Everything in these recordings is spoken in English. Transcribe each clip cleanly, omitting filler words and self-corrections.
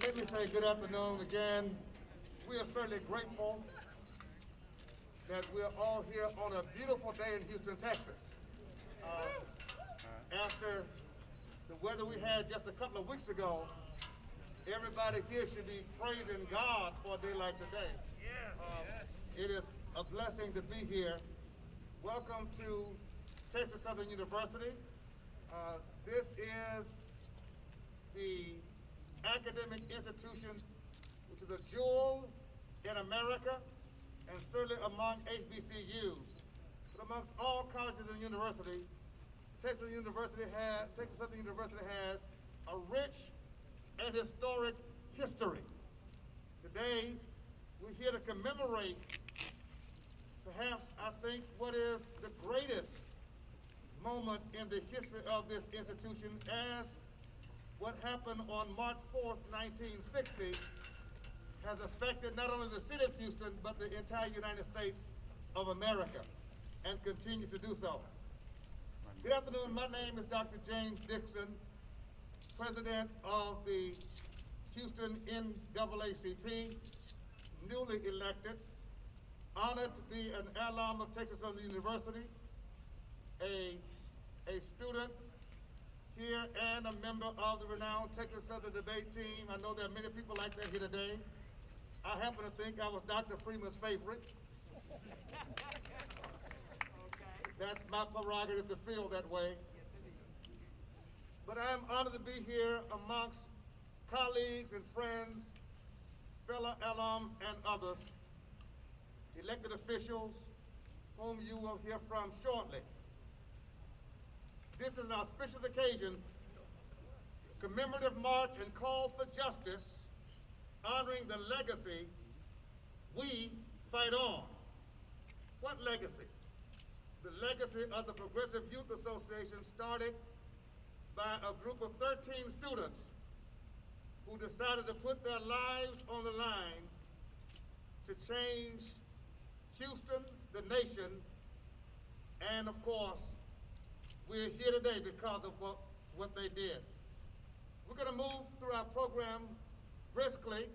Let me say good afternoon again. We are certainly grateful that we're all here on a beautiful day in Houston, Texas. After the weather we had just a couple of weeks ago, everybody here should be praising God for a day like today. It is a blessing to be here. Welcome to Texas Southern University. This is the academic institution which is a jewel in America and certainly among HBCUs. But amongst all colleges and universities, Texas Southern University has a rich and historic history. Today, we're here to commemorate perhaps, I think, what is the greatest moment in the history of this institution, as what happened on March 4th, 1960 has affected not only the city of Houston, but the entire United States of America, and continues to do so. Good afternoon, my name is Dr. James Dixon, president of the Houston NAACP, newly elected, honored to be an alum of Texas Southern University, a student here and a member of the renowned Texas Southern debate team. I know there are many people like that here today. I happen to think I was Dr. Freeman's favorite. That's my prerogative to feel that way. But I am honored to be here amongst colleagues and friends, fellow alums and others, elected officials whom you will hear from shortly. This is an auspicious occasion, commemorative march and call for justice, honoring the legacy we fight on. What legacy? The legacy of the Progressive Youth Association, started by a group of 13 students who decided to put their lives on the line to change Houston, the nation, and of course, we're here today because of what they did. We're going to move through our program briskly.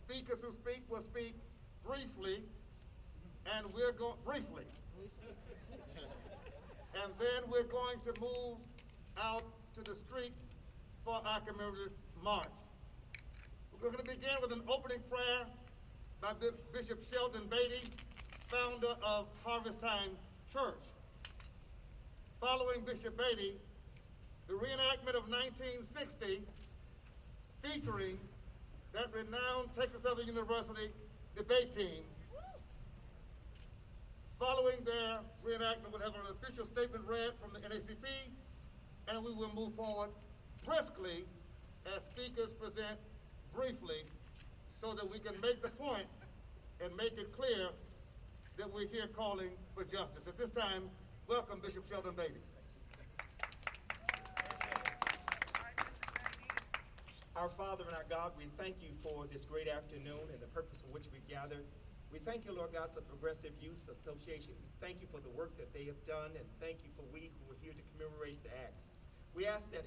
Speakers who speak will speak briefly, and we're going briefly. And then we're going to move out to the street for our commemorative march. We're going to begin with an opening prayer by Bishop Sheldon Beatty, founder of Harvest Time Church. Following Bishop Beatty, the reenactment of 1960, featuring that renowned Texas Southern University debate team. Following their reenactment, we'll have an official statement read from the NAACP, and we will move forward briskly as speakers present briefly, so that we can make the point and make it clear that we're here calling for justice. At this time, welcome Bishop Sheldon Beatty. Our Father and our God, we thank you for this great afternoon and the purpose for which we gathered. We thank you, Lord God, for the Progressive Youth Association. We thank you for the work that they have done, and thank you for we who are here to commemorate the acts. We ask that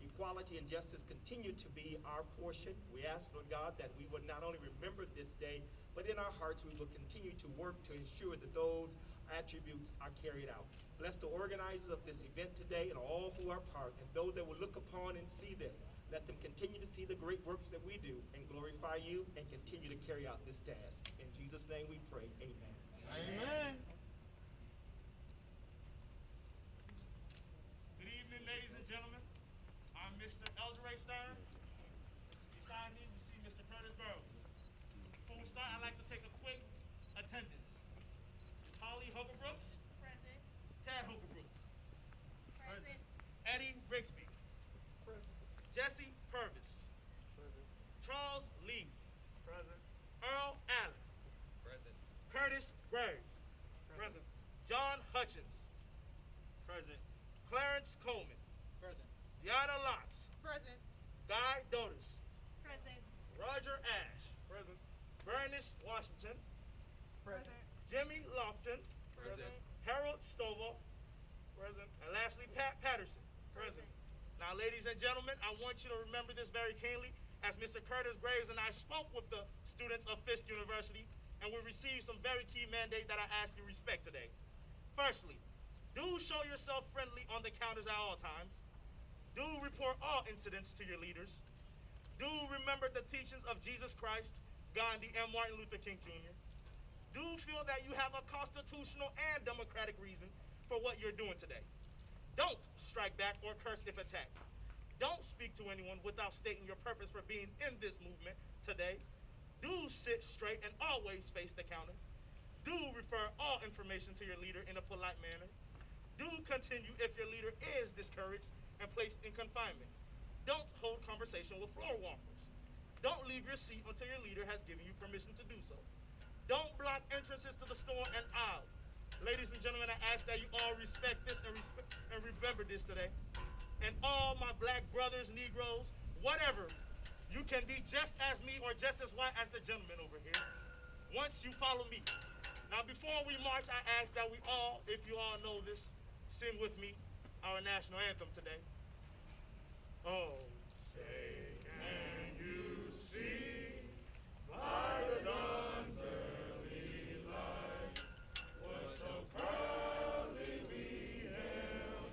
equality and justice continue to be our portion. We ask, Lord God, that we would not only remember this day, but in our hearts we will continue to work to ensure that those attributes are carried out. Bless the organizers of this event today and all who are part, and those that will look upon and see this. Let them continue to see the great works that we do and glorify you and continue to carry out this task. In Jesus' name we pray, amen. Amen. Good evening, ladies and gentlemen. I'm Mr. Elderay Stern. Beside me, we see Mr. Curtis Burrows. Before we start, I'd like to take a quick attendance. Ms. Holly Hookerbrooks. Present. Tad Hookerbrooks. Present. Eddie Rigsby. Present. Jesse Purvis. Present. Charles Lee. Present. Earl Allen. Present. Curtis Graves. Present. John Hutchins. Present. Clarence Coleman. Present. Deanna Lotz. Present. Guy Dotis. Present. Roger Ash. Present. Bernice Washington. Present. Jimmy Lofton. Present. Harold Stovall. Present. And lastly, Pat Patterson. Present. Now, ladies and gentlemen, I want you to remember this very keenly. As Mr. Curtis Graves and I spoke with the students of Fisk University, and we received some very key mandate that I ask you respect today. Firstly, do show yourself friendly on the counters at all times. Do report all incidents to your leaders. Do remember the teachings of Jesus Christ, Gandhi, and Martin Luther King Jr. Do feel that you have a constitutional and democratic reason for what you're doing today. Don't strike back or curse if attacked. Don't speak to anyone without stating your purpose for being in this movement today. Do sit straight and always face the counter. Do refer all information to your leader in a polite manner. Do continue if your leader is discouraged and placed in confinement. Don't hold conversation with floor walkers. Don't leave your seat until your leader has given you permission to do so. Don't block entrances to the store and aisle. Ladies and gentlemen, I ask that you all respect this and remember this today. And all my black brothers, Negroes, whatever, you can be just as me or just as white as the gentleman over here. Once you follow me. Now, before we march, I ask that we all, if you all know this, sing with me our national anthem today. Oh, say, can you see by the dawn's early light what so proudly we hailed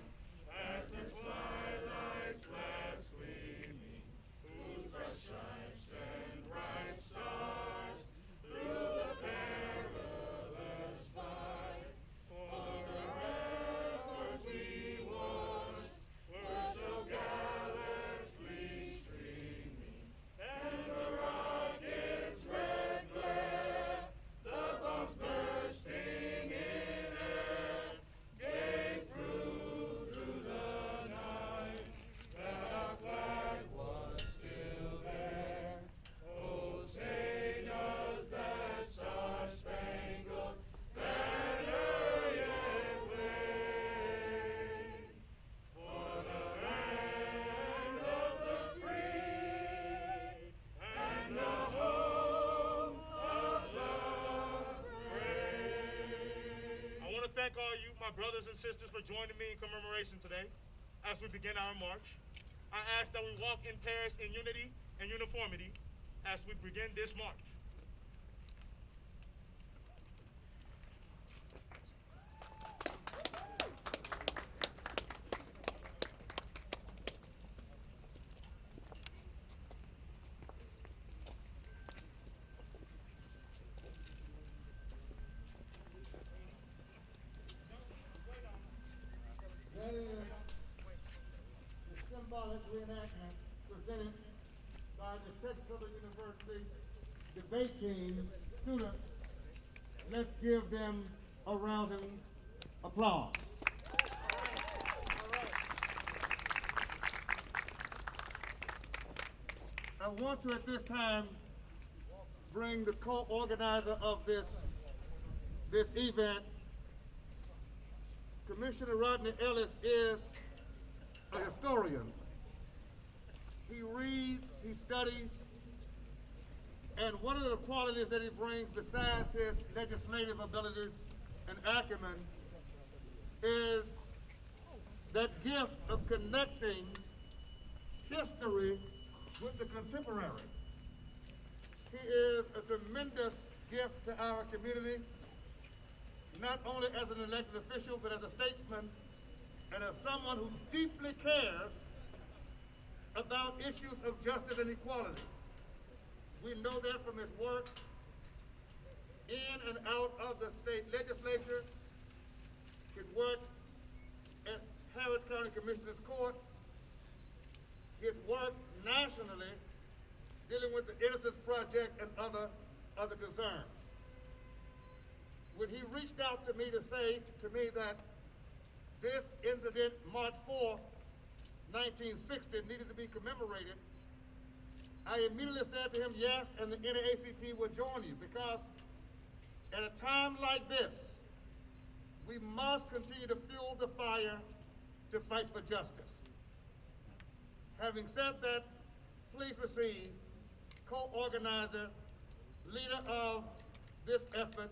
at the twilight's last gleaming, whose fresh stripes and bright stars through the perilous fight for the efforts we watched were so gallantly streaming, and the rocket's red glare, the bombs bursting in air, gave proof through the night that our flag was still there. Oh, say does that star-spangled banner yet wave for the land of the free and the home of the brave. I want to thank all you, my brothers and sisters, for joining me in commemoration today as we begin our march. I ask that we walk in pairs in unity and uniformity as we begin this march. That is the symbolic reenactment presented by the Texas University debate team students. Let's give them a rousing applause. I want to at this time bring the co-organizer of this event. Commissioner Rodney Ellis is a historian. He reads, he studies, and one of the qualities that he brings besides his legislative abilities and acumen is that gift of connecting history with the contemporary. He is a tremendous gift to our community, not only as an elected official, but as a statesman and as someone who deeply cares about issues of justice and equality. We know that from his work in and out of the state legislature, his work at Harris County Commissioner's Court, his work nationally dealing with the Innocence Project and other concerns. When he reached out to me to say to me that this incident, March 4th, 1960, needed to be commemorated, I immediately said to him, yes, and the NAACP will join you, because at a time like this, we must continue to fuel the fire to fight for justice. Having said that, please receive co-organizer, leader of this effort,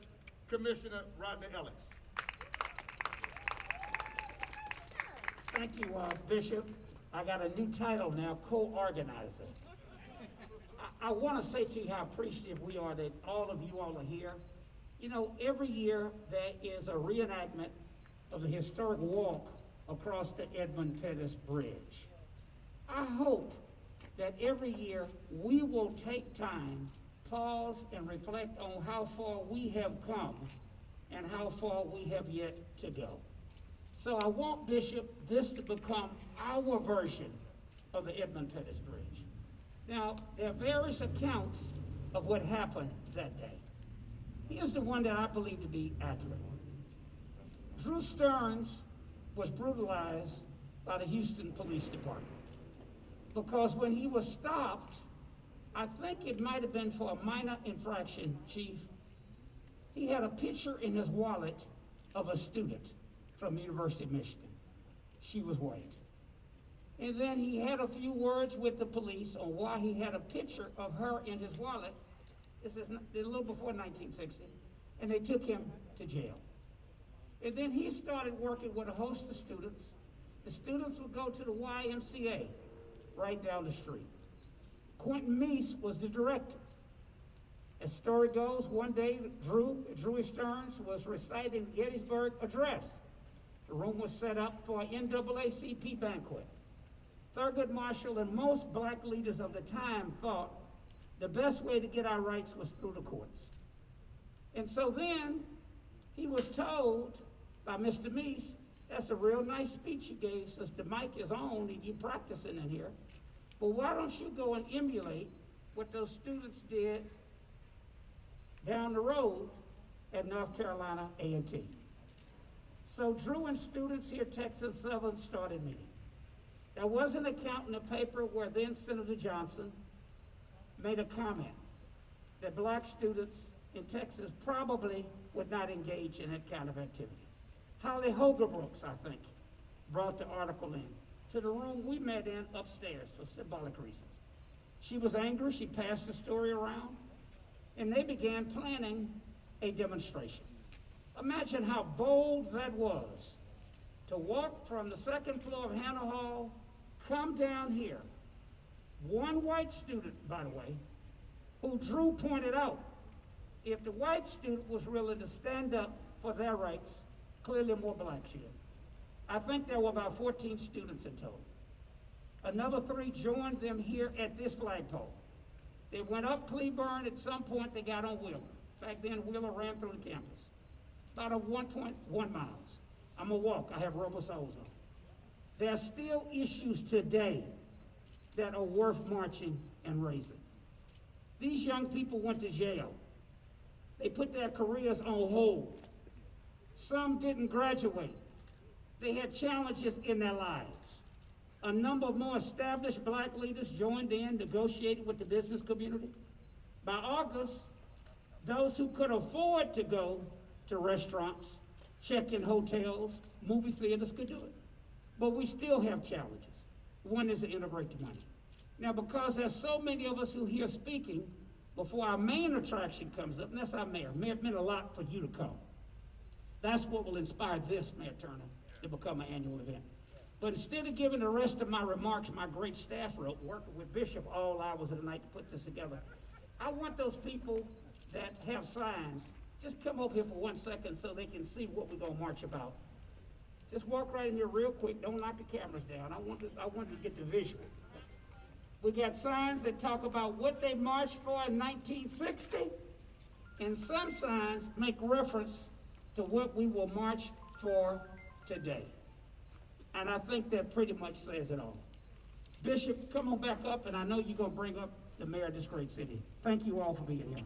Commissioner Rodney Ellis. Thank you, Bishop. I got a new title now, co-organizer. I want to say to you how appreciative we are that all of you all are here. You know, every year there is a reenactment of the historic walk across the Edmund Pettus Bridge. I hope that every year we will take time, pause, and reflect on how far we have come and how far we have yet to go. So I want, Bishop, this to become our version of the Edmund Pettus Bridge. Now, there are various accounts of what happened that day. Here's the one that I believe to be accurate. Drew Stearns was brutalized by the Houston Police Department because when he was stopped, I think it might have been for a minor infraction, Chief, he had a picture in his wallet of a student from the University of Michigan. She was white. And then he had a few words with the police on why he had a picture of her in his wallet. This is a little before 1960. And they took him to jail. And then he started working with a host of students. The students would go to the YMCA right down the street. Quentin Meese was the director. As story goes, one day Drew Stearns was reciting the Gettysburg Address. The room was set up for an NAACP banquet. Thurgood Marshall and most black leaders of the time thought the best way to get our rights was through the courts. And so then he was told by Mr. Meese, that's a real nice speech you gave, Sister Mike is on and you practicing in here. But why don't you go and emulate what those students did down the road at North Carolina A&T. So Drew and students here at Texas Southern started meeting. There was an account in the paper where then Senator Johnson made a comment that black students in Texas probably would not engage in that kind of activity. Holly Hogerbrooks, I think, brought the article in to the room we met in upstairs for symbolic reasons. She was angry, she passed the story around, and they began planning a demonstration. Imagine how bold that was, to walk from the second floor of Hannah Hall, come down here. One white student, by the way, who Drew pointed out, if the white student was willing to stand up for their rights, clearly more blacks here. I think there were about 14 students in total. Another 3 joined them here at this flagpole. They went up Cleburne. At some point, they got on Wheeler. Back then, Wheeler ran through the campus. About 1.1 miles. I'm gonna walk. I have rubber soles on. There are still issues today that are worth marching and raising. These young people went to jail. They put their careers on hold. Some didn't graduate. They had challenges in their lives. A number of more established black leaders joined in, negotiated with the business community. By August, those who could afford to go to restaurants, check-in hotels, movie theaters could do it. But we still have challenges. One is to integrate the money. Now, because there's so many of us who here speaking, before our main attraction comes up, and that's our mayor. Mayor, it meant a lot for you to come. That's what will inspire this, Mayor Turner, to become an annual event. But instead of giving the rest of my remarks, my great staff wrote, working with Bishop all hours of the night to put this together, I want those people that have signs, just come over here for 1 second so they can see what we're gonna march about. Just walk right in here real quick, don't knock the cameras down. I want to get the visual. We got signs that talk about what they marched for in 1960, and some signs make reference to what we will march for today. And I think that pretty much says it all. Bishop, come on back up, and I know you're going to bring up the mayor of this great city. Thank you all for being here.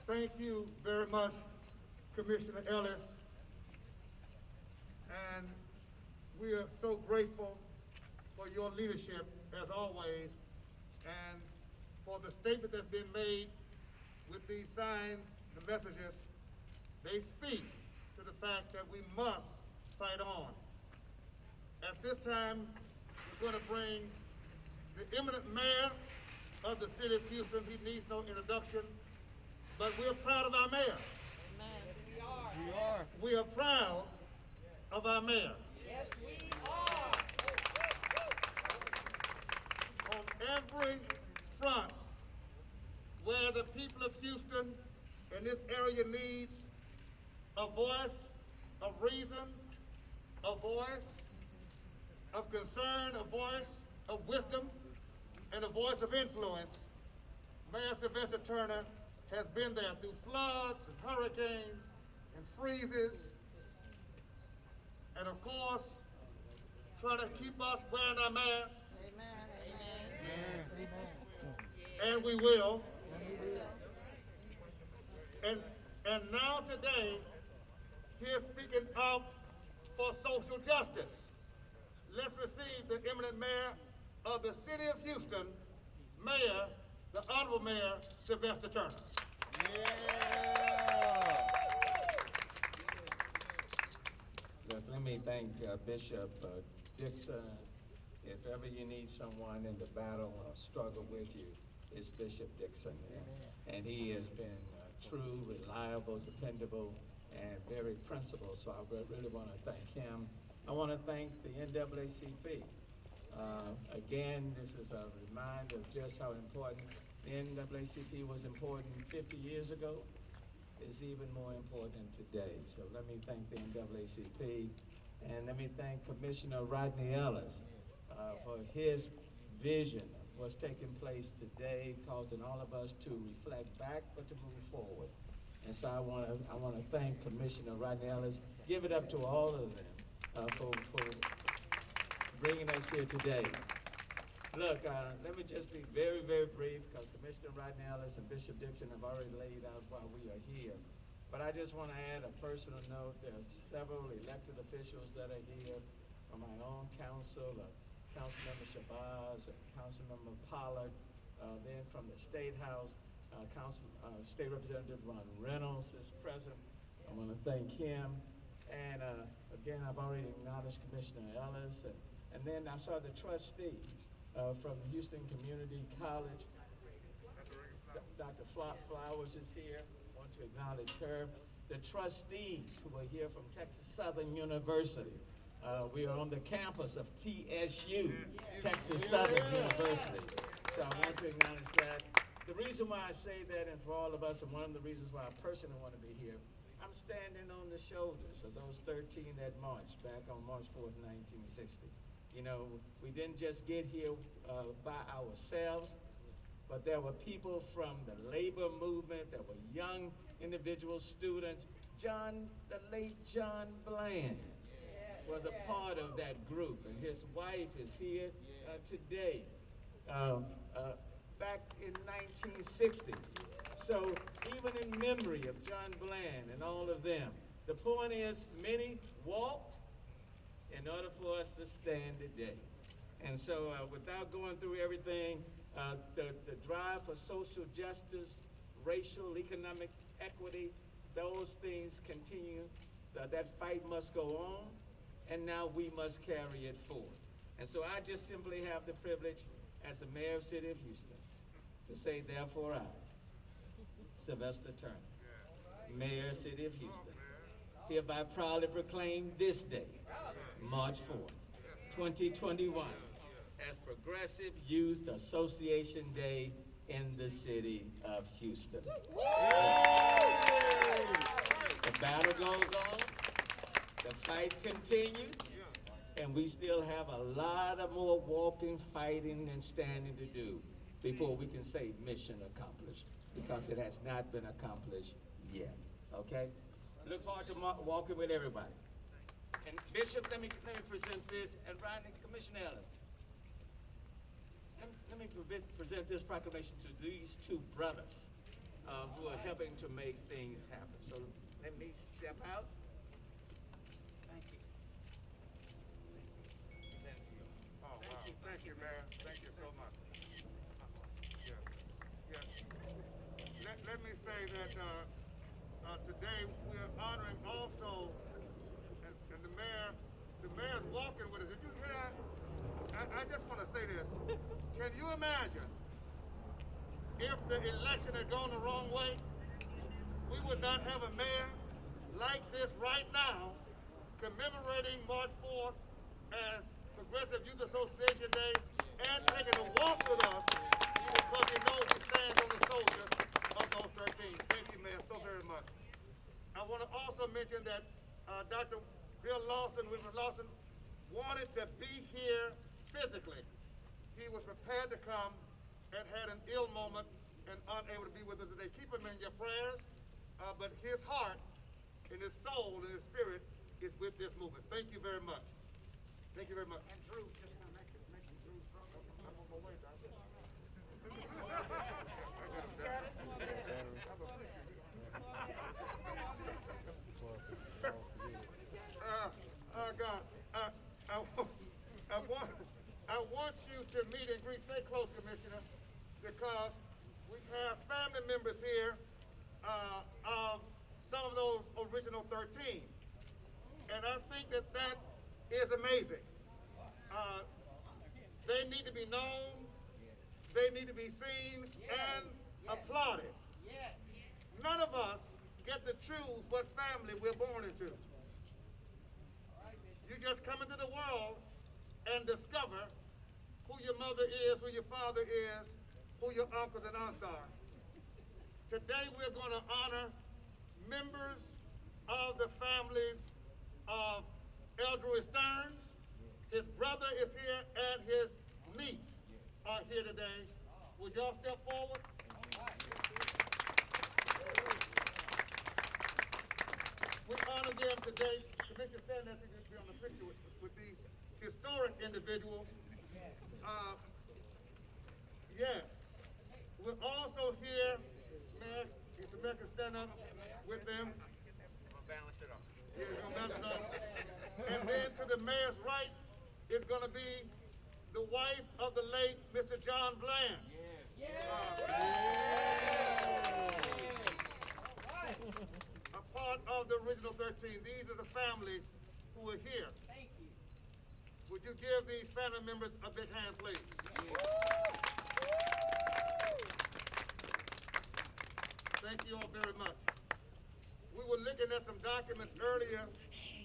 Thank you very much, Commissioner Ellis. And we are so grateful for your leadership, as always, and for the statement that's been made with these signs, the messages. They speak to the fact that we must fight on. At this time, we're going to bring the eminent mayor of the city of Houston. He needs no introduction, but we're proud of our mayor. Amen. We are. We are proud of our mayor. Yes, we are. On every front where the people of Houston and this area needs a voice of reason, a voice of concern, a voice of wisdom, and a voice of influence, Mayor Sylvester Turner has been there through floods and hurricanes and freezes, and of course, trying to keep us wearing our masks. Amen. And we will. And now today, he is speaking out for social justice. Let's receive the eminent mayor of the city of Houston, Mayor, the Honorable Mayor, Sylvester Turner. Look, let me thank Bishop Dixon. If ever you need someone in the battle or struggle with you, it's Bishop Dixon. And he has been true, reliable, dependable, and very principled. So I really want to thank him. I want to thank the NAACP. Again, this is a reminder of just how important the NAACP was important 50 years ago. Is even more important today. So let me thank the NAACP, and let me thank Commissioner Rodney Ellis for his vision of what's taking place today, causing all of us to reflect back, but to move forward. And so I want to thank Commissioner Rodney Ellis. Give it up to all of them for bringing us here today. Look, let me just be very, very brief, because Commissioner Rodney Ellis and Bishop Dixon have already laid out why we are here. But I just want to add a personal note. There's several elected officials that are here from my own council, Councilmember Shabazz and Councilmember Pollard. Then from the State House, State Representative Ron Reynolds is present. I want to thank him. And again, I've already acknowledged Commissioner Ellis. And then I saw the trustee from Houston Community College. Dr. Flowers is here. I want to acknowledge her. The trustees who are here from Texas Southern University. We are on the campus of TSU, Texas Southern University. So I want to acknowledge that. The reason why I say that, and for all of us, and one of the reasons why I personally want to be here, I'm standing on the shoulders of those 13 that marched back on March 4th, 1960. You know, we didn't just get here by ourselves, but there were people from the labor movement, there were young individual students. The late John Bland was a part of that group, and his wife is here today, back in 1960s. So even in memory of John Bland and all of them, the point is many walked in order for us to stand today. And so without going through everything, the drive for social justice, racial, economic equity, those things continue. That fight must go on, and now we must carry it forward. And so I just simply have the privilege as the mayor of the city of Houston to say, therefore I, Sylvester Turner, mayor of the city of Houston, hereby proudly proclaim this day, March 4th, 2021, as Progressive Youth Association Day in the city of Houston. The battle goes on. The fight continues, and we still have a lot of more walking, fighting, and standing to do before we can say mission accomplished, because it has not been accomplished yet. Okay? Look forward to walking with everybody. And Bishop, let me present this, and Rodney, Commissioner Ellis. Let me present this proclamation to these two brothers who are helping to make things happen. So let me step out. Thank you. Thank you. Oh, wow. Thank you, Mayor. Thank you so much. Yes. Yes. Let me say that today we are honoring also, and the mayor's walking with us. Did you hear that? I just want to say this. Can you imagine if the election had gone the wrong way? We would not have a mayor like this right now commemorating March 4th as Progressive Youth Association Day and taking a walk with us because he knows he stands on the shoulders of those 13. Thank you, Mayor, so very much. I want to also mention that Dr. Bill Lawson, William Lawson, wanted to be here physically. He was prepared to come and had an ill moment and unable to be with us today. Keep him in your prayers, but his heart and his soul and his spirit is with this movement. Thank you very much. Thank you very much. And Drew, just kind of making Drew's program. I'm on my way, Doctor. God, I want you to meet and greet. Stay close, Commissioner, because we have family members here of some of those original 13. And I think that that is amazing. They need to be known, they need to be seen and applauded. None of us get to choose what family we're born into. You just come into the world and discover who your mother is, who your father is, who your uncles and aunts are. Today we're going to honor members of the families of Eldrew Stearns. His brother is here and his niece are here today. Would y'all step forward? We honor them today. Commissioner Stanley is going to be on the picture with these historic individuals. Yes. We're also here, Mayor, if the mayor can stand up with them. I'm gonna balance it off. Yeah, he's gonna balance it off. And then to the mayor's right is gonna be the wife of the late Mr. John Bland. A part of the original 13. These are the families who are here. Thank you. Would you give these family members a big hand, please? Thank you all very much. We were looking at some documents earlier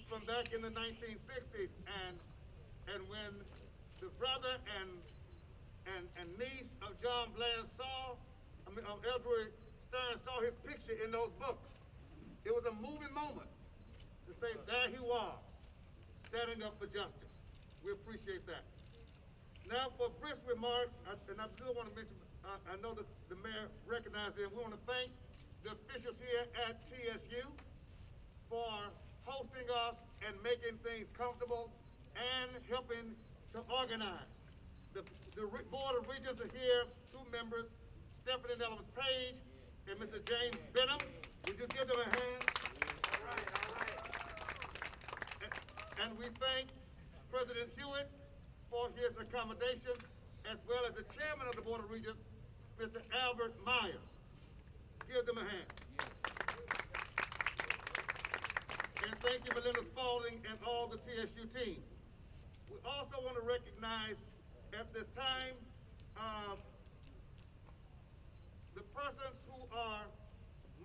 from back in the 1960s, and when the brother and niece of John Bland of Eldrew Stearns saw his picture in those books, it was a moving moment to say there he was, standing up for justice. We appreciate that. Now for brisk remarks, and I do want to mention, I know that the mayor recognized him. We want to thank the officials here at TSU for hosting us and making things comfortable and helping to organize. The Board of Regents are here, 2 members, Stephanie Nellis Page and Mr. James Benham. Would you give them a hand? All right. And we thank President Hewitt for his accommodations, as well as the chairman of the Board of Regents, Mr. Albert Myers. Give them a hand. And thank you, Melinda Spalding and all the TSU team. We also want to recognize at this time the persons who are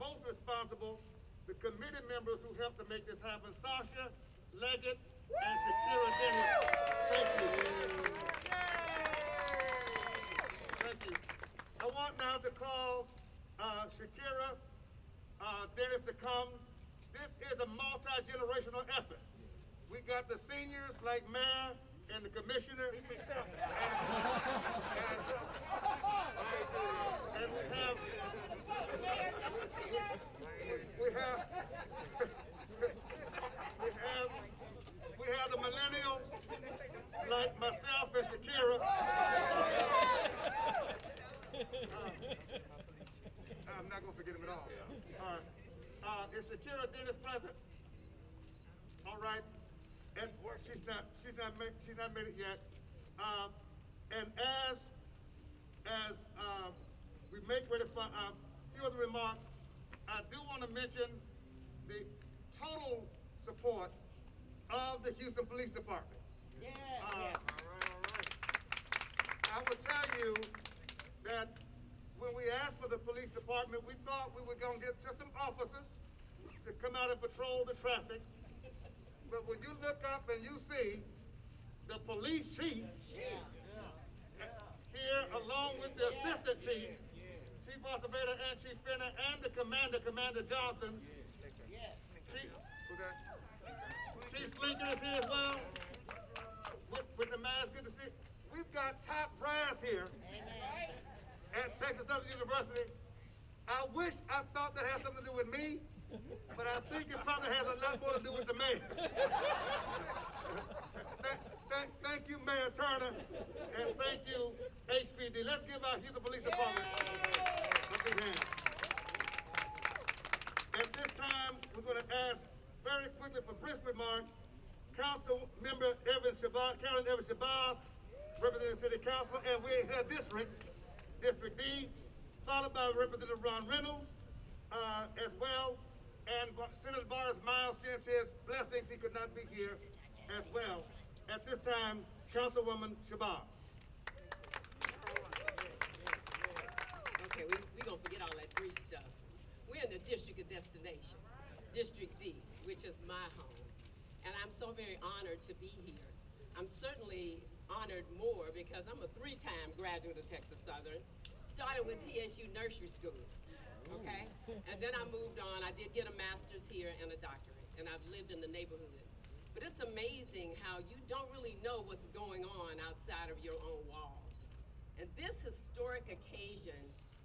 most responsible, the committee members who helped to make this happen, Sasha Leggett and Shakira Dennis. Thank you. Thank you. I want now to call Shakira Dennis to come. This is a multi-generational effort. got the seniors like Mayor and the Commissioner. And we have we have the millennials like myself and Shakira. I'm not gonna forget him at all. Is Shakira Dennis present? All right. And she's not made it yet. And as we make ready for a few other remarks, I do want to mention the total support of the Houston Police Department. All right. I will tell you that when we asked for the police department, we thought we were going to get just some officers to come out and patrol the traffic. But when you look up and you see the police chief here along with the assistant chief, Chief Acevedo and Chief Finner, and the commander, Commander Johnson, Chief Slinker is here as well, with the mask, good to see. We've got top brass here at Texas Southern University. I wish I thought that had something to do with me, but I think it probably has a lot more to do with the mayor. Thank you, Mayor Turner, and thank you, HPD. Let's give our Houston Police Department a big hand. At this time, we're going to ask very quickly for brisk remarks, Council Member Carolyn Evans Shabazz, representing the City Council, and we're in her district, District D, followed by Representative Ron Reynolds, as well, and Senator Boris Miles sends his blessings. He could not be here as well. At this time, Councilwoman Shabazz. Okay, we gonna forget all that brief stuff. We're in the district of destination, District D, which is my home. And I'm so very honored to be here. I'm certainly honored more because I'm a 3-time graduate of Texas Southern, started with TSU Nursery School, okay? And then I moved on. I did get a master's here and a doctorate, and I've lived in the neighborhood. But it's amazing how you don't really know what's going on outside of your own walls. And this historic occasion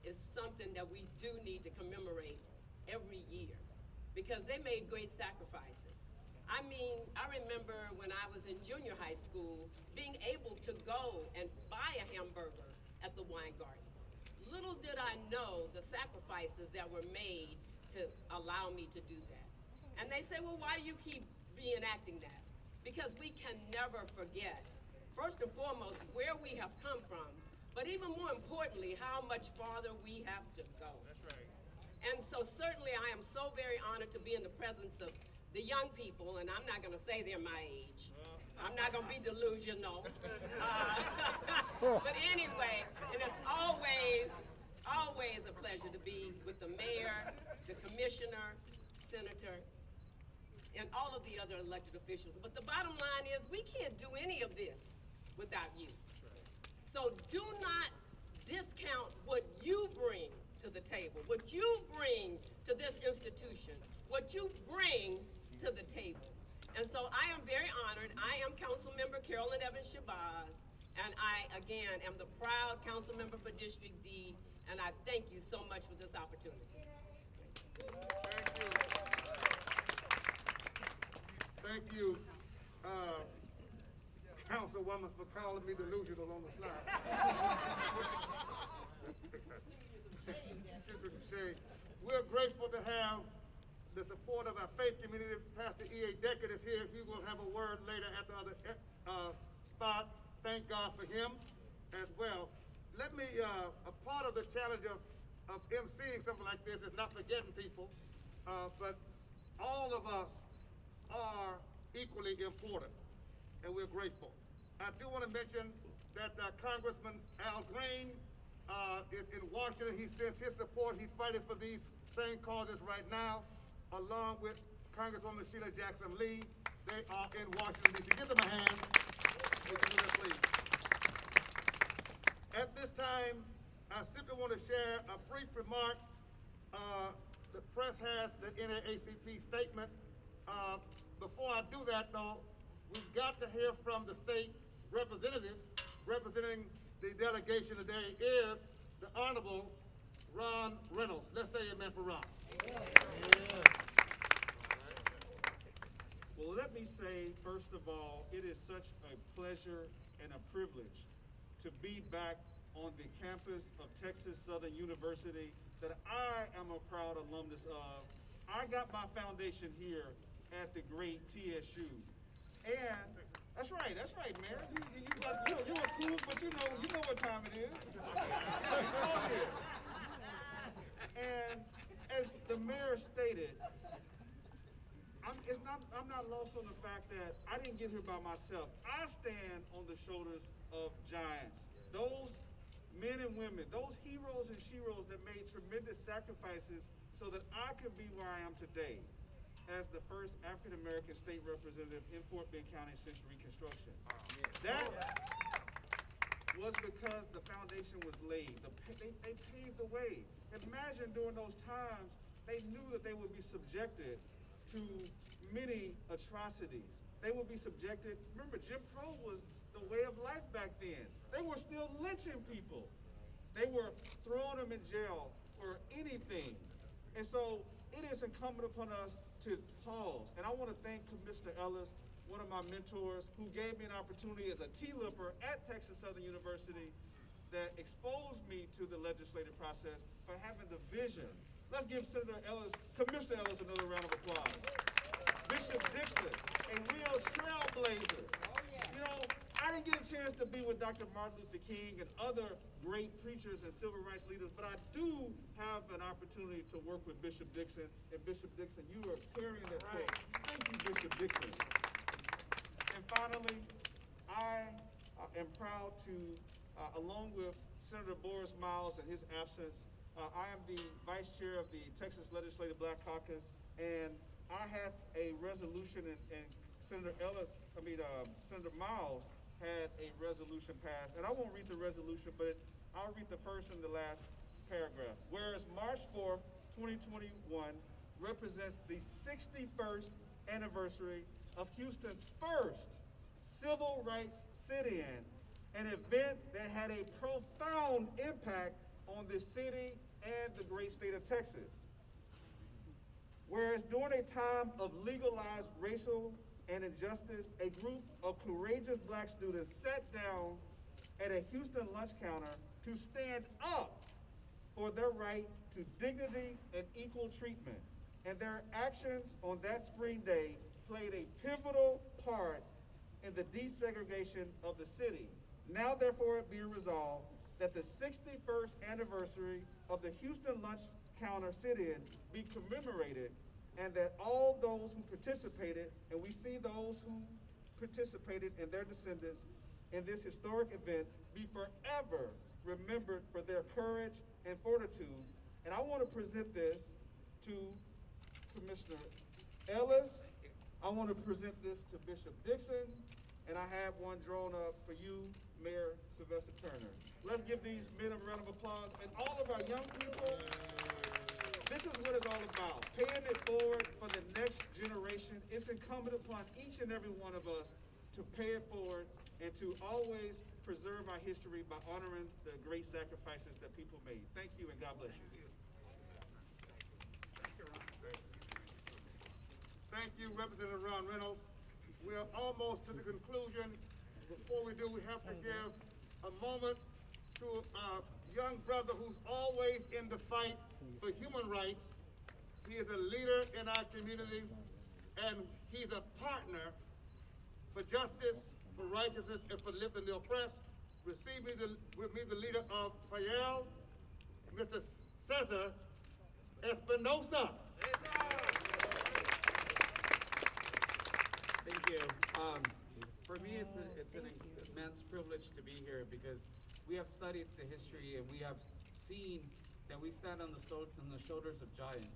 is something that we do need to commemorate every year because they made great sacrifices. I mean, I remember when I was in junior high school being able to go and buy a hamburger at the Wine Gardens. Little did I know the sacrifices that were made to allow me to do that. And they say, well, why do you keep reenacting that? Because we can never forget, first and foremost, where we have come from, but even more importantly, how much farther we have to go. That's right. And so certainly I am so very honored to be in the presence of the young people, and I'm not gonna say they're my age. I'm not gonna be delusional. But anyway, and it's always a pleasure to be with the mayor, the commissioner, senator, and all of the other elected officials. But the bottom line is we can't do any of this without you. So do not discount what you bring to the table, what you bring to this institution, what you bring to the table. And so I am very honored. I am Council Member Carolyn Evans Shabazz, and I, again, am the proud council member for District D, and I thank you so much for this opportunity. Thank you. Thank you, Councilwoman, for calling me delusional on the slide. We're grateful to have the support of our faith community. Pastor E.A. Deckard is here. He will have a word later at the other spot. Thank God for him as well. Let me, a part of the challenge of emceeing something like this is not forgetting people, but all of us are equally important, and we're grateful. I do want to mention that Congressman Al Green is in Washington. He sends his support. He's fighting for these same causes right now, along with Congresswoman Sheila Jackson Lee. They are in Washington, D.C. Give them a hand. Would you do that, please? At this time, I simply want to share a brief remark. The press has the NAACP statement. Before I do that, though, we've got to hear from the state representatives. Representing the delegation today is the Honorable Ron Reynolds. Let's say amen for Ron. Well, let me say, first of all, it is such a pleasure and a privilege to be back on the campus of Texas Southern University that I am a proud alumnus of. I got my foundation here at the great TSU. And that's right, Mayor. You were cool, but you know what time it is. Yeah, you taught here. And as the mayor stated, I'm not lost on the fact that I didn't get here by myself. I stand on the shoulders of giants. Those men and women, those heroes and sheroes that made tremendous sacrifices so that I could be where I am today as the first African American state representative in Fort Bend County since Reconstruction. That was because the foundation was laid. They paved the way. Imagine during those times, they knew that they would be subjected to many atrocities. They would be subjected, remember, Jim Crow was the way of life back then. They were still lynching people. They were throwing them in jail for anything. And so it is incumbent upon us to pause. And I want to thank Commissioner Ellis, one of my mentors, who gave me an opportunity as a T-lipper at Texas Southern University that exposed me to the legislative process for having the vision. Let's give Commissioner Ellis another round of applause. Bishop Dixon, a real trailblazer. You know, I didn't get a chance to be with Dr. Martin Luther King and other great preachers and civil rights leaders, but I do have an opportunity to work with Bishop Dixon. And Bishop Dixon, you are carrying that torch. Thank you, Bishop Dixon. And finally, I am proud to, along with Senator Boris Miles in his absence, I am the vice chair of the Texas Legislative Black Caucus, and I had a resolution, and Senator Miles had a resolution passed. And I won't read the resolution, but I'll read the first and the last paragraph. Whereas March 4th, 2021 represents the 61st anniversary of Houston's first civil rights sit-in, an event that had a profound impact on the city and the great state of Texas. Whereas during a time of legalized racial and injustice, a group of courageous black students sat down at a Houston lunch counter to stand up for their right to dignity and equal treatment. And their actions on that spring day played a pivotal part in the desegregation of the city. Now, therefore, it be resolved that the 61st anniversary of the Houston Lunch Counter sit-in be commemorated, and that all those who participated, and we see those who participated and their descendants in this historic event, be forever remembered for their courage and fortitude. And I want to present this to Commissioner Ellis. I want to present this to Bishop Dixon, and I have one drawn up for you, Mayor Sylvester Turner. Let's give these men a round of applause. And all of our young people, this is what it's all about. Paying it forward for the next generation. It's incumbent upon each and every one of us to pay it forward and to always preserve our history by honoring the great sacrifices that people made. Thank you, and God bless you. Thank you, Representative Ron Reynolds. We are almost to the conclusion. Before we do, we have to give a moment to a young brother who's always in the fight for human rights. He is a leader in our community, and he's a partner for justice, for righteousness, and for lifting the oppressed. Receive with me the leader of Fayel, Mr. Cesar Espinosa. Thank you. For me, it's an immense privilege to be here because we have studied the history and we have seen that we stand on the shoulders of giants.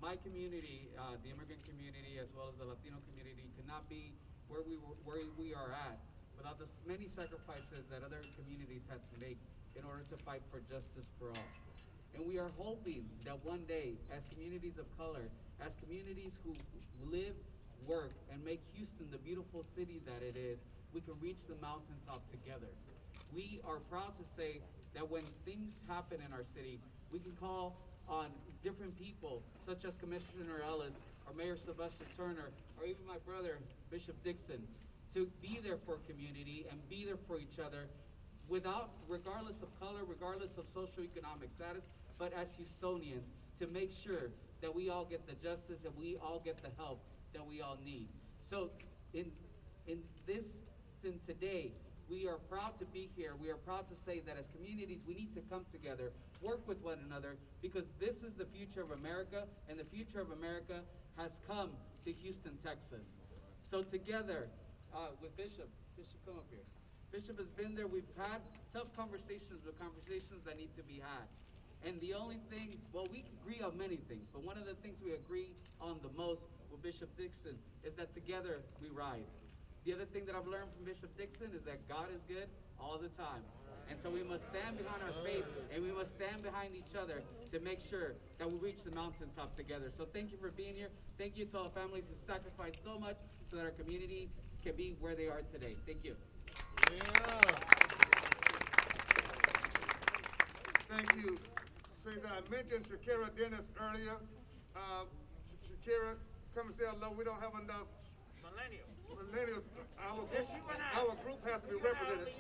My community, the immigrant community, as well as the Latino community, could not be where we are at without the many sacrifices that other communities had to make in order to fight for justice for all. And we are hoping that one day, as communities of color, as communities who live work and make Houston the beautiful city that it is, we can reach the mountaintop together. We are proud to say that when things happen in our city, we can call on different people, such as Commissioner Ellis, or Mayor Sylvester Turner, or even my brother, Bishop Dixon, to be there for community and be there for each other regardless of color, regardless of socioeconomic status, but as Houstonians, to make sure that we all get the justice and we all get the help that we all need. So in today, we are proud to be here. We are proud to say that as communities, we need to come together, work with one another, because this is the future of America, and the future of America has come to Houston, Texas. So together, with Bishop, come up here. Bishop has been there. We've had tough conversations, but conversations that need to be had. And the only thing, well, we agree on many things, but one of the things we agree on the most with Bishop Dixon is that together we rise. The other thing that I've learned from Bishop Dixon is that God is good all the time. And so we must stand behind our faith, and we must stand behind each other to make sure that we reach the mountaintop together. So thank you for being here. Thank you to all families who sacrificed so much so that our community can be where they are today. Thank you. Yeah. Thank you. Since I mentioned Shakira Dennis earlier, Shakira, come and say hello. We don't have enough millennials. Our group has to be represented.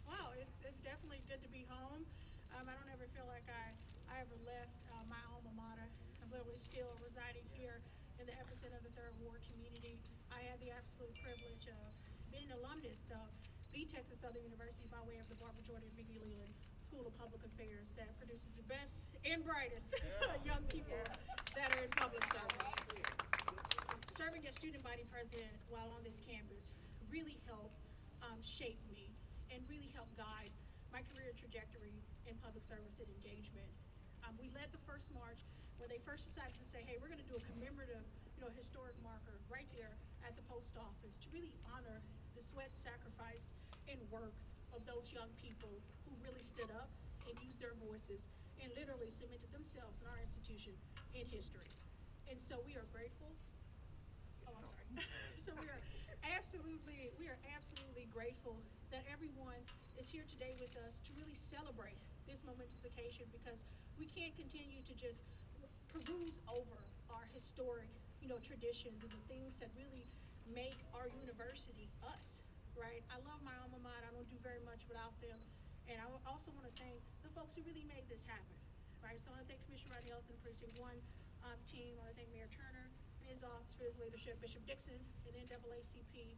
Wow, it's definitely good to be home. I don't ever feel like I ever left my alma mater. I'm literally still residing here in the epicenter of the Third Ward community. I had the absolute privilege of being an alumnus of the Texas Southern University by way of the Barbara Jordan McGee Leland School of Public Affairs that produces the best and brightest young people that are in public service. Serving as student body president while on this campus really helped shape me and really helped guide my career trajectory in public service and engagement. We led the first march when they first decided to say, hey, we're gonna do a commemorative, historic marker right there at the post office to really honor the sweat, sacrifice, and work of those young people who really stood up and used their voices and literally cemented themselves in our institution in history. And so we are grateful. Oh, I'm sorry. So we are absolutely grateful that everyone is here today with us to really celebrate this momentous occasion, because we can't continue to just peruse over our historic, traditions and the things that really make our university us, right? I love my alma mater. I don't do very much without them. And I also want to thank the folks who really made this happen, right? So I want to thank Commissioner Rodney Ellison, the Precinct 1 team. I want to thank Mayor Turner and his office for his leadership, Bishop Dixon and the NAACP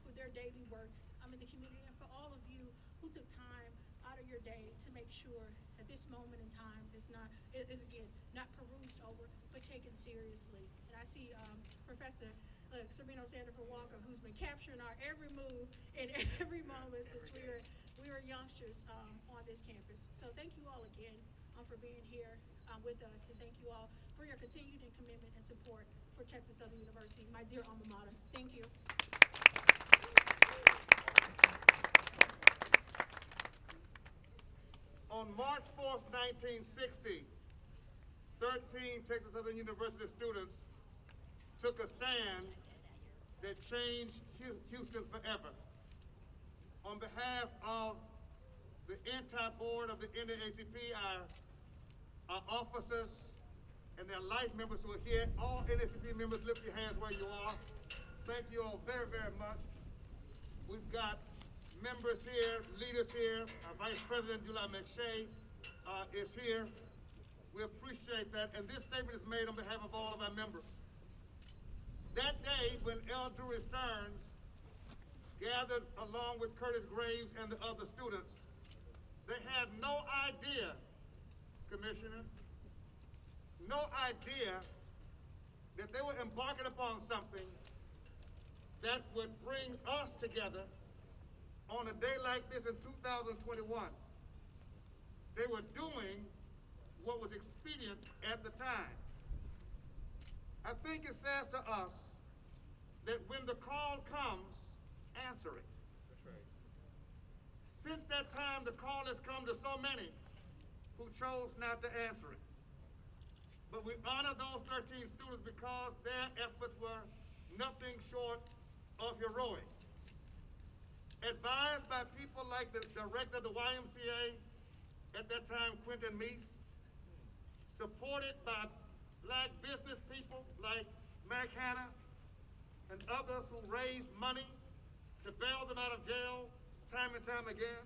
for their daily work in the community, and for all of you who took time out of your day to make sure that this moment in time is again not perused over, but taken seriously. And I see Professor Sabino Sanderford Walker, who's been capturing our every move and every moment since we were youngsters on this campus. So thank you all again for being here with us, and thank you all for your continued commitment and support for Texas Southern University, my dear alma mater. Thank you. On March 4th, 1960, 13 Texas Southern University students took a stand that changed Houston forever. On behalf of the entire board of the NAACP, our officers and their life members who are here, all NAACP members, lift your hands where you are. Thank you all very, very much. We've got members here, leaders here. Our Vice President, July McShay, is here. We appreciate that. And this statement is made on behalf of all of our members. That day, when L. Drury Stearns gathered along with Curtis Graves and the other students, they had no idea, Commissioner, no idea that they were embarking upon something that would bring us together on a day like this in 2021. They were doing what was expedient at the time. I think it says to us that when the call comes, answer it. That's right. Since that time, the call has come to so many who chose not to answer it. But we honor those 13 students because their efforts were nothing short of heroic. Advised by people like the director of the YMCA at that time, Quentin Meese, supported by black business people like Mac Hanna and others who raised money to bail them out of jail time and time again.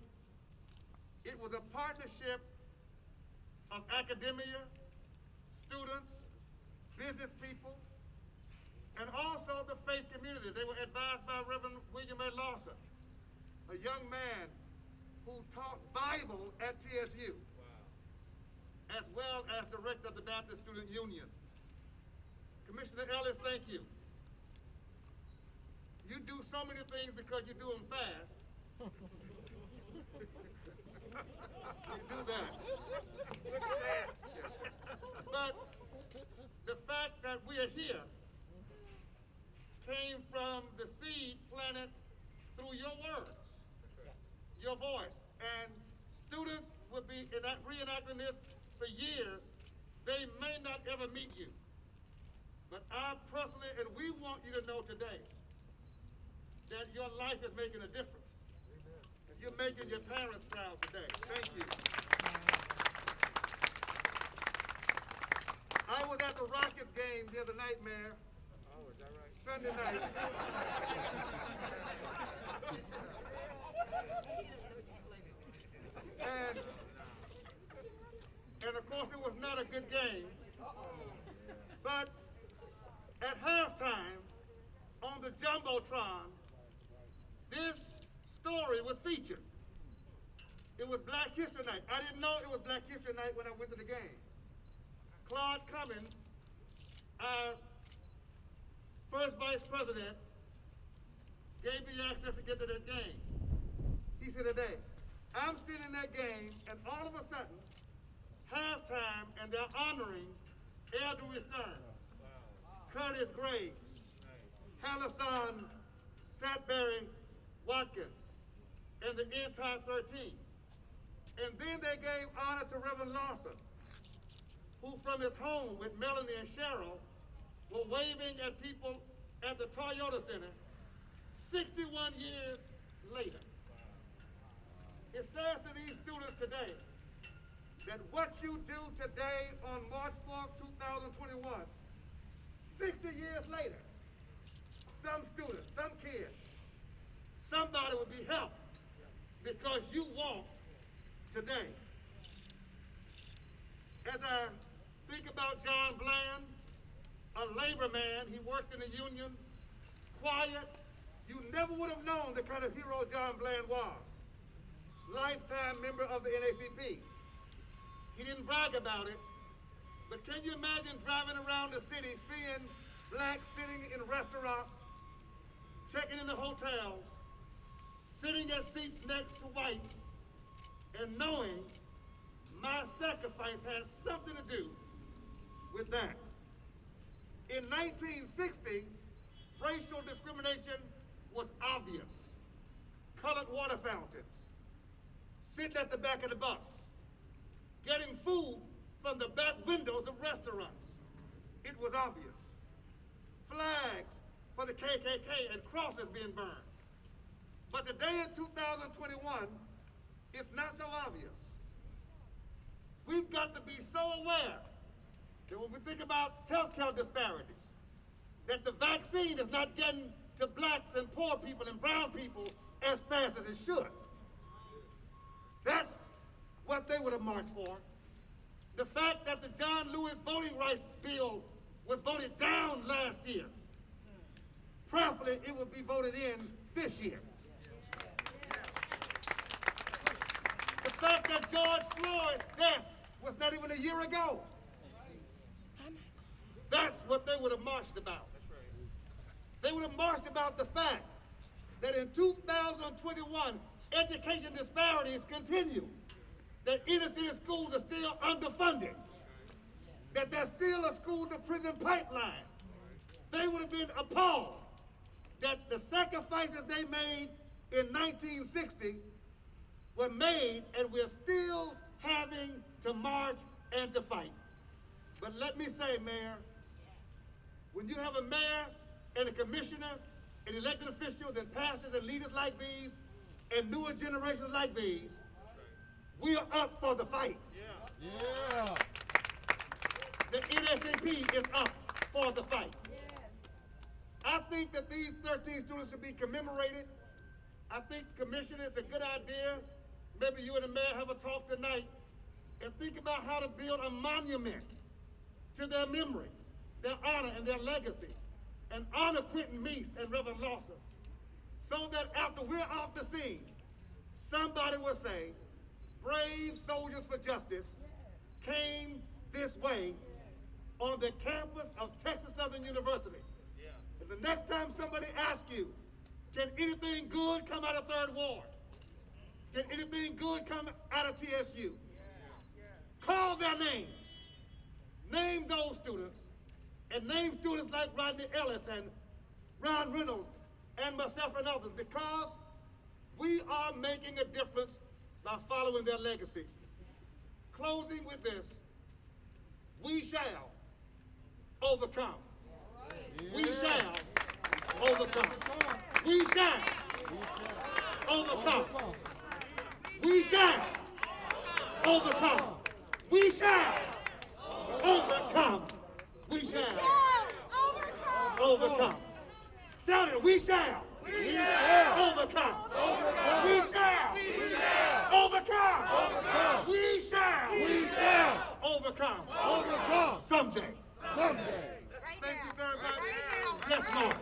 It was a partnership of academia, students, business people, and also the faith community. They were advised by Reverend William A. Lawson, a young man who taught Bible at TSU, as well as director of the Baptist Student Union. Commissioner Ellis, thank you. You do so many things because you do them fast. You do that. But the fact that we are here came from the seed planted through your words, your voice. And students will be reenacting this for years. They may not ever meet you. But I personally, and we want you to know today that your life is making a difference. And you're making your parents proud today. Thank you. I was at the Rockets game the other night, Mayor. Oh, is that right? Sunday night. And of course, it was not a good game. But at halftime, on the Jumbotron, this story was featured. It was Black History Night. I didn't know it was Black History Night when I went to the game. Claude Cummins, our first vice president, gave me access to get to that game. He said today, I'm sitting in that game, and all of a sudden, halftime, and they're honoring Eldridge Stern, Curtis Graves, Hallison Satberry Watkins, and the entire 13. And then they gave honor to Reverend Lawson, who from his home with Melanie and Cheryl were waving at people at the Toyota Center 61 years later. It says to these students today that what you do today on March 4th, 2021, 60 years later, some student, some kid, somebody will be helped because you walk today. As I think about John Bland, a labor man, he worked in the union, quiet, you never would have known the kind of hero John Bland was. Lifetime member of the NACP. He didn't brag about it, but can you imagine driving around the city, seeing blacks sitting in restaurants, checking in the hotels, sitting at seats next to whites, and knowing my sacrifice has something to do with that. In 1960, racial discrimination was obvious. Colored water fountains, sitting at the back of the bus, getting food from the back windows of restaurants. It was obvious. Flags for the KKK and crosses being burned. But today in 2021, it's not so obvious. We've got to be so aware that when we think about healthcare disparities, that the vaccine is not getting to blacks and poor people and brown people as fast as it should. That's what they would have marched for. The fact that the John Lewis Voting Rights Bill was voted down last year, prayerfully it will be voted in this year. The fact that George Floyd's death was not even a year ago. That's what they would have marched about. They would have marched about the fact that in 2021, education disparities continue, that inner city schools are still underfunded, that there's still a school-to-prison pipeline. They would have been appalled that the sacrifices they made in 1960 were made, and we're still having to march and to fight. But let me say, Mayor, when you have a mayor and a commissioner and elected officials and pastors and leaders like these and newer generations like these, we are up for the fight. Yeah. The NSAP is up for the fight. I think that these 13 students should be commemorated. I think, Commissioner, it's a good idea. Maybe you and the mayor have a talk tonight and think about how to build a monument to their memory, their honor, and their legacy, and honor Quentin Meese and Reverend Lawson, so that after we're off the scene, somebody will say, brave soldiers for justice came this way on the campus of Texas Southern University. And the next time somebody asks you, can anything good come out of Third Ward? Can anything good come out of TSU? Call their names. Name those students, and name students like Rodney Ellis and Ron Reynolds and myself and others, because we are making a difference by following their legacies. Closing with this, we shall overcome. We shall overcome. We shall overcome. We shall overcome. We shall overcome. We shall overcome. Shout it, we shall overcome. We shall overcome. We shall overcome. Someday. Thank you very much. Yes, Lord.